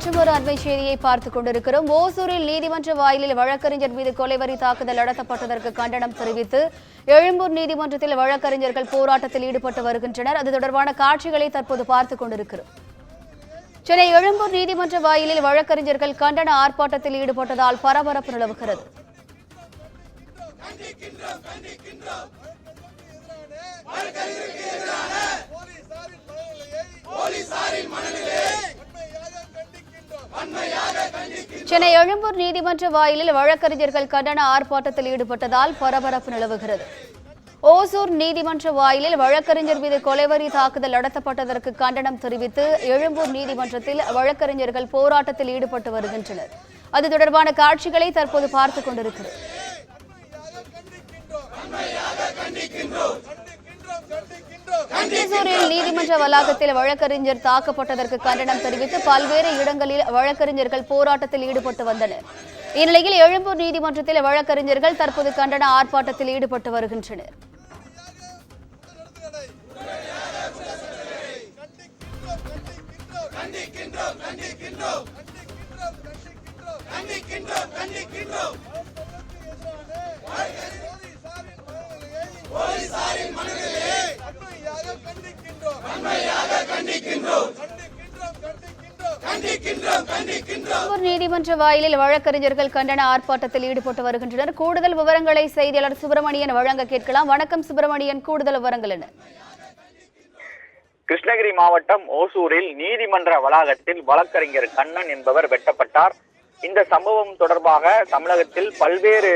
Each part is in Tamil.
மற்றொரு அண்மை செய்தியை பார்த்துக் கொண்டிருக்கிறோம். ஓசூரில் நீதிமன்ற வாயிலில் வழக்கறிஞர் மீது கொலைவரி தாக்குதல் நடத்தப்பட்டதற்கு கண்டனம் தெரிவித்து எழும்பூர் நீதிமன்றத்தில் வழக்கறிஞர்கள் போராட்டத்தில் ஈடுபட்டு வருகின்றனர். அது தொடர்பான காட்சிகளை தற்போது பார்த்துக் கொண்டிருக்கிறோம். சென்னை எழும்பூர் நீதிமன்ற வாயிலில் வழக்கறிஞர்கள் கண்டன ஆர்ப்பாட்டத்தில் ஈடுபட்டதால் பரபரப்பு நிலவுகிறது. சென்னை எழும்பூர் நீதிமன்ற வாயிலில் வழக்கறிஞர்கள் கண்டன ஆர்ப்பாட்டத்தில் ஈடுபட்டதால் பரபரப்பு நிலவுகிறது. ஓசூர் நீதிமன்ற வாயிலில் வழக்கறிஞர் மீது கொலைவரி தாக்குதல் நடத்தப்பட்டதற்கு கண்டனம் தெரிவித்து எழும்பூர் நீதிமன்றத்தில் வழக்கறிஞர்கள் போராட்டத்தில் ஈடுபட்டு வருகின்றனர். அது தொடர்பான காட்சிகளை தற்போது பார்த்துக் கொண்டிருக்கிறோம். ஓசூரில் நீதிமன்ற வளாகத்தில் வழக்கறிஞர் தாக்கப்பட்டதற்கு கண்டனம் தெரிவித்து பல்வேறு இடங்களில் வழக்கறிஞர்கள் போராட்டத்தில் ஈடுபட்டு வந்தனர். இந்நிலையில் எழும்பூர் நீதிமன்றத்தில் வழக்கறிஞர்கள் தற்போது கண்டன ஆர்ப்பாட்டத்தில் ஈடுபட்டு வருகின்றனர். நீதிமன்ற வாயிலில் வழக்கறிஞர்கள் கண்டன ஆர்ப்பாட்டத்தில் ஈடுபட்டு வருகின்றனர். கூடுதல் விவரங்களை செய்தியாளர் சுப்பிரமணியன் வழங்க கேட்கலாம். வணக்கம் சுப்பிரமணியன், கூடுதல் விவரங்கள் என்ன? கிருஷ்ணகிரி மாவட்டம் ஓசூரில் நீதிமன்ற வளாகத்தில் வழக்கறிஞர் கண்ணன் என்பவர் வெட்டப்பட்டார். இந்த சம்பவம் தொடர்பாக தமிழகத்தில் பல்வேறு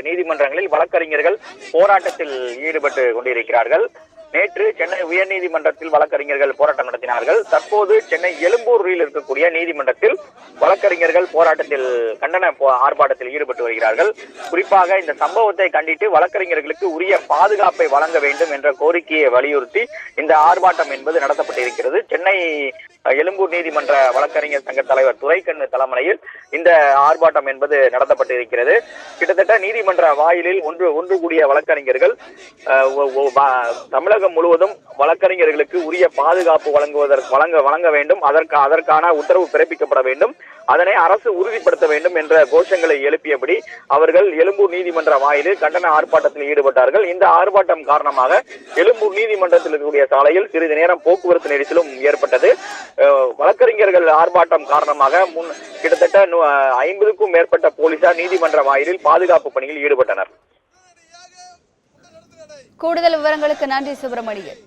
நீதிமன்றங்களில் வழக்கறிஞர்கள் போராட்டத்தில் ஈடுபட்டு கொண்டிருக்கிறார்கள். நேற்று சென்னை உயர்நீதிமன்றத்தில் வழக்கறிஞர்கள் போராட்டம் நடத்தினார்கள். தற்போது சென்னை எழும்பூரில் இருக்கக்கூடிய நீதிமன்றத்தில் வழக்கறிஞர்கள் போராட்டத்தில் கண்டன ஆர்ப்பாட்டத்தில் ஈடுபட்டு வருகிறார்கள். குறிப்பாக இந்த சம்பவத்தை கண்டித்து வழக்கறிஞர்களுக்கு உரிய பாதுகாப்பை வழங்க வேண்டும் என்ற கோரிக்கையை வலியுறுத்தி இந்த ஆர்ப்பாட்டம் என்பது நடத்தப்பட்டிருக்கிறது. சென்னை எழும்பூர் நீதிமன்ற வழக்கறிஞர் சங்க தலைவர் துரைக்கண்ணு தலைமையில் இந்த ஆர்ப்பாட்டம் என்பது நடத்தப்பட்டிருக்கிறது. கிட்டத்தட்ட நீதிமன்ற வாயிலில் ஒன்று கூடிய வழக்கறிஞர்கள் தமிழகம் முழுவதும் வழக்கறிஞர்களுக்கு உரிய பாதுகாப்பு வழங்க வேண்டும், அதற்கான உத்தரவு பிறப்பிக்கப்பட வேண்டும், அதனை அரசு உறுதிப்படுத்த வேண்டும் என்ற கோஷங்களை எழுப்பியபடி அவர்கள் எழும்பூர் நீதிமன்ற வாயிலில் கண்டன ஆர்ப்பாட்டத்தில் ஈடுபட்டார்கள். இந்த ஆர்ப்பாட்டம் காரணமாக எழும்பூர் நீதிமன்றத்தில் இருக்கக்கூடிய சாலையில் சிறிது நேரம் போக்குவரத்து நெரிசலும் ஏற்பட்டது. வழக்கறிஞர்கள் ஆர்ப்பாட்டம் காரணமாக கிட்டத்தட்ட 50க்கும் மேற்பட்ட போலீசார் நீதிமன்ற வாயிலில் பாதுகாப்பு பணியில் ஈடுபட்டனர். கூடுதல் விவரங்களுக்கு நன்றி சுப்பிரமணியன்.